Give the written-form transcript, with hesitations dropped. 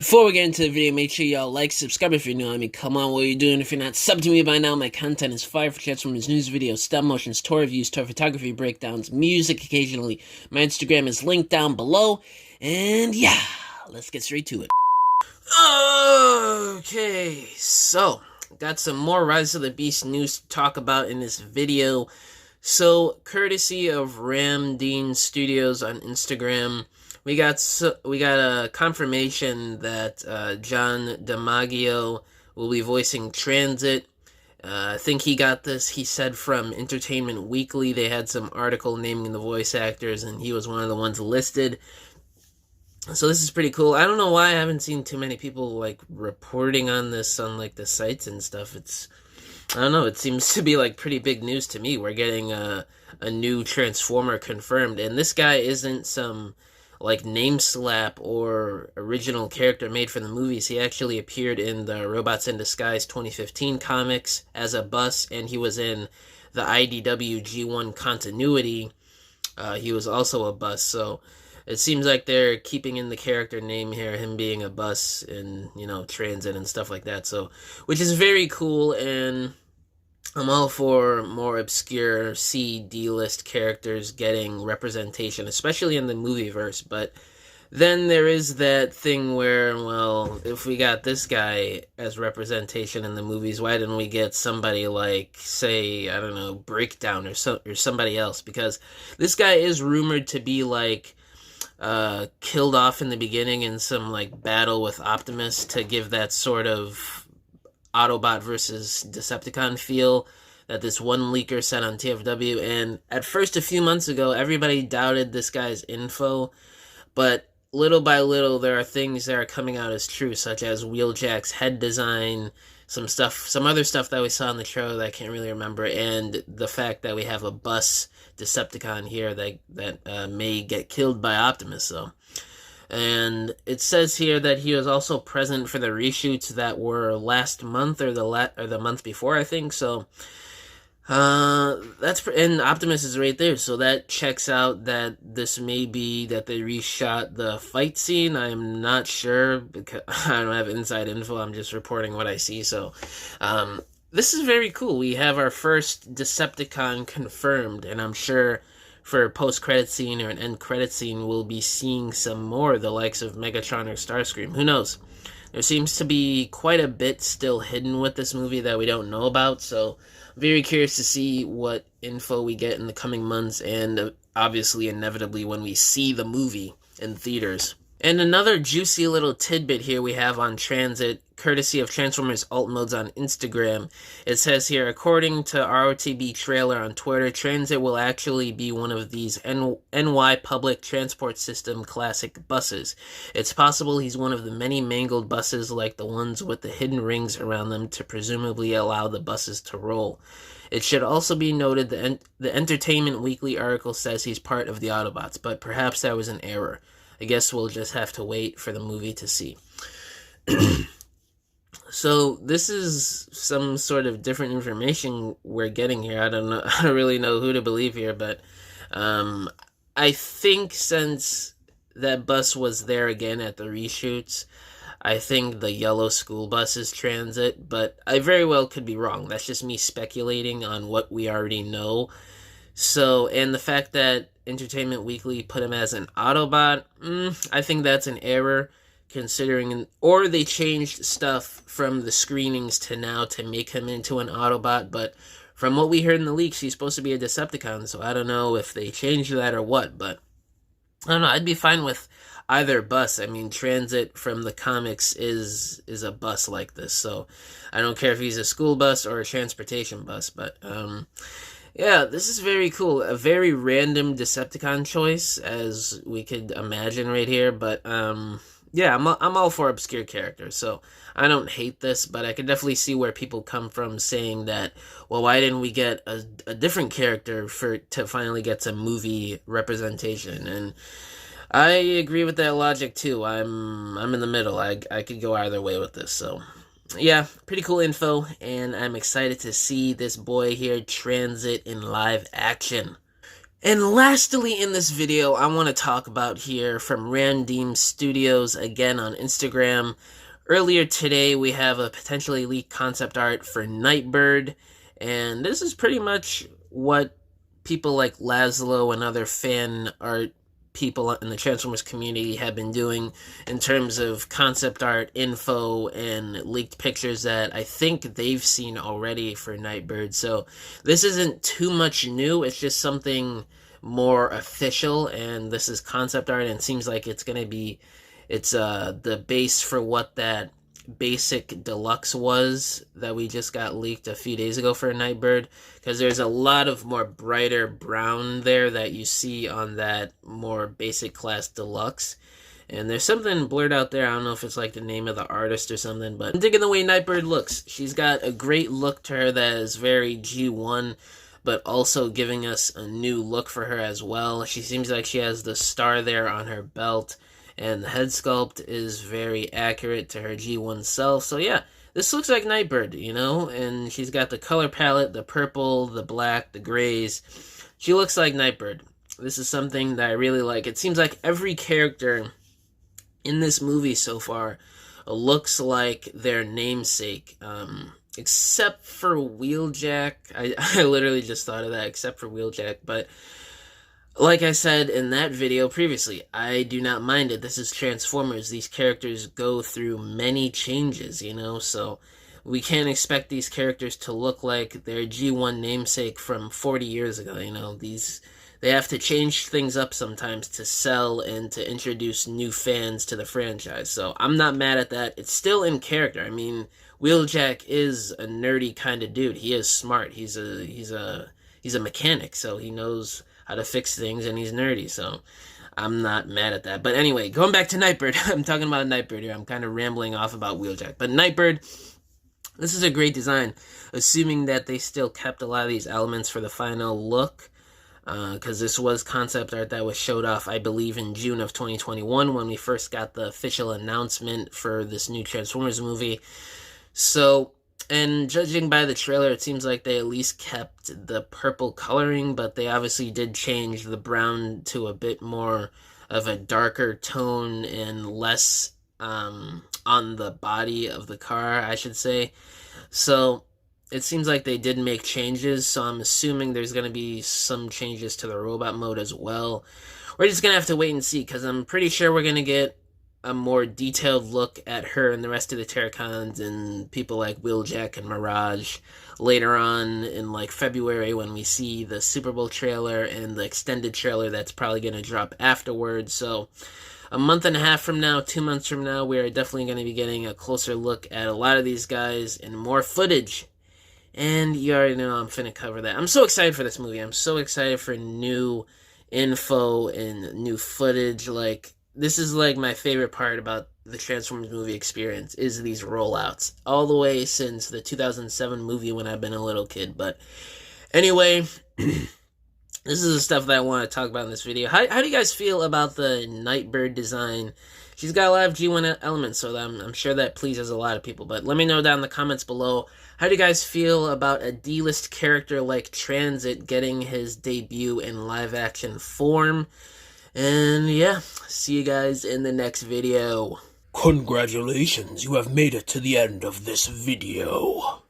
Before we get into the video, make sure y'all like, subscribe if you're new. I mean, come on, what are you doing? If you're not subbed to me by now, my content is fire for Transformers news videos, stop motions, tour reviews, tour photography breakdowns, music occasionally. My Instagram is linked down below. And yeah, let's get straight to it. Okay, so got some more Rise of the Beast news to talk about in this video. So, courtesy of Ramdeen Studios on Instagram, we got a confirmation that John DiMaggio will be voicing Transit. I think he got this, he said, from Entertainment Weekly. They had some article naming the voice actors, and he was one of the ones listed. So this is pretty cool. I don't know why I haven't seen too many people, like, reporting on this on, like, the sites and stuff. I don't know, it seems to be, like, pretty big news to me. We're getting a new Transformer confirmed, and this guy isn't some, like, name slap or original character made for the movies. He actually appeared in the Robots in Disguise 2015 comics as a bus, and he was in the IDW G1 continuity. He was also a bus, so it seems like they're keeping in the character name here, him being a bus and, you know, transit and stuff like that. So, which is very cool, and I'm all for more obscure C-D-list characters getting representation, especially in the movieverse. But then there is that thing where, well, if we got this guy as representation in the movies, why didn't we get somebody like, say, I don't know, Breakdown or somebody else? Because this guy is rumored to be, like, killed off in the beginning in some, like, battle with Optimus to give that sort of Autobot versus Decepticon feel that this one leaker said on TFW. And at first, a few months ago, everybody doubted this guy's info, but little by little, there are things that are coming out as true, such as Wheeljack's head design, some other stuff that we saw in the trailer that I can't really remember, and the fact that we have a bus Decepticon here that may get killed by Optimus. So, and it says here that he was also present for the reshoots that were last month or the month before, I think. So, and Optimus is right there, so that checks out that this may be that they reshot the fight scene. I'm not sure because I don't have inside info. I'm just reporting what I see. So, this is very cool. We have our first Decepticon confirmed, and I'm sure for a post-credit scene or an end-credit scene, we'll be seeing some more, the likes of Megatron or Starscream. Who knows? There seems to be quite a bit still hidden with this movie that we don't know about, so I'm very curious to see what info we get in the coming months, and obviously, inevitably, when we see the movie in theaters. And another juicy little tidbit here we have on Transit, courtesy of Transformers Alt Modes on Instagram. It says here, according to ROTB trailer on Twitter, Transit will actually be one of these NY Public Transport System classic buses. It's possible he's one of the many mangled buses like the ones with the hidden rings around them to presumably allow the buses to roll. It should also be noted the Entertainment Weekly article says he's part of the Autobots, but perhaps that was an error. I guess we'll just have to wait for the movie to see. So this is some sort of different information we're getting here. I don't really know who to believe here, but I think since that bus was there again at the reshoots, I think the yellow school bus is Transit, but I very well could be wrong. That's just me speculating on what we already know. So, and the fact that Entertainment Weekly put him as an Autobot, I think that's an error, considering, or they changed stuff from the screenings to now to make him into an Autobot, but from what we heard in the leaks, he's supposed to be a Decepticon, so I don't know if they changed that or what, but I don't know, I'd be fine with either bus. I mean, Transit from the comics is a bus like this, so I don't care if he's a school bus or a transportation bus, but, yeah, this is very cool. A very random Decepticon choice, as we could imagine right here. But, yeah, I'm all for obscure characters, so I don't hate this, but I can definitely see where people come from saying that, well, why didn't we get a different character to finally get some movie representation? And I agree with that logic, too. I'm in the middle. I could go either way with this, so yeah, pretty cool info, and I'm excited to see this boy here, Transit, in live action. And lastly in this video, I want to talk about here from Randim Studios, again on Instagram. Earlier today, we have a potentially leaked concept art for Nightbird, and this is pretty much what people like Laszlo and other fan art people in the Transformers community have been doing in terms of concept art, info, and leaked pictures that I think they've seen already for Nightbird. So this isn't too much new, it's just something more official, and this is concept art, and it seems like it's going to be the base for what that basic deluxe was that we just got leaked a few days ago for Nightbird, because there's a lot of more brighter brown there that you see on that more basic class deluxe. And there's something blurred out there. I don't know if it's like the name of the artist or something, but I'm digging the way Nightbird looks. She's got a great look to her that is very G1, but also giving us a new look for her as well. She seems like she has the star there on her belt, and the head sculpt is very accurate to her G1 self. So yeah, this looks like Nightbird, you know? And she's got the color palette, the purple, the black, the grays. She looks like Nightbird. This is something that I really like. It seems like every character in this movie so far looks like their namesake. Except for Wheeljack. I literally just thought of that, except for Wheeljack. But like I said in that video previously, I do not mind it. This is Transformers. These characters go through many changes, you know, so we can't expect these characters to look like their G1 namesake from 40 years ago, you know. They have to change things up sometimes to sell and to introduce new fans to the franchise. So I'm not mad at that. It's still in character. I mean, Wheeljack is a nerdy kind of dude. He is smart. He's a mechanic, so he knows how to fix things, and he's nerdy, so I'm not mad at that. But anyway, going back to Nightbird, I'm talking about Nightbird here. I'm kind of rambling off about Wheeljack. But Nightbird, this is a great design, assuming that they still kept a lot of these elements for the final look, because this was concept art that was showed off, I believe, in June of 2021 when we first got the official announcement for this new Transformers movie. So, and judging by the trailer, it seems like they at least kept the purple coloring, but they obviously did change the brown to a bit more of a darker tone and less on the body of the car, I should say. So it seems like they did make changes, so I'm assuming there's going to be some changes to the robot mode as well. We're just going to have to wait and see, because I'm pretty sure we're going to get a more detailed look at her and the rest of the Terracons and people like Wheeljack and Mirage later on in like February, when we see the Super Bowl trailer and the extended trailer that's probably going to drop afterwards. So a month and a half from now, 2 months from now, we are definitely going to be getting a closer look at a lot of these guys and more footage. And you already know I'm finna cover that. I'm so excited for this movie. I'm so excited for new info and new footage. Like, this is like my favorite part about the Transformers movie experience, is these rollouts. All the way since the 2007 movie when I've been a little kid. But anyway, this is the stuff that I want to talk about in this video. How do you guys feel about the Nightbird design? She's got a lot of G1 elements, so I'm sure that pleases a lot of people. But let me know down in the comments below, how do you guys feel about a D-list character like Transit getting his debut in live-action form? And yeah, see you guys in the next video. Congratulations, you have made it to the end of this video.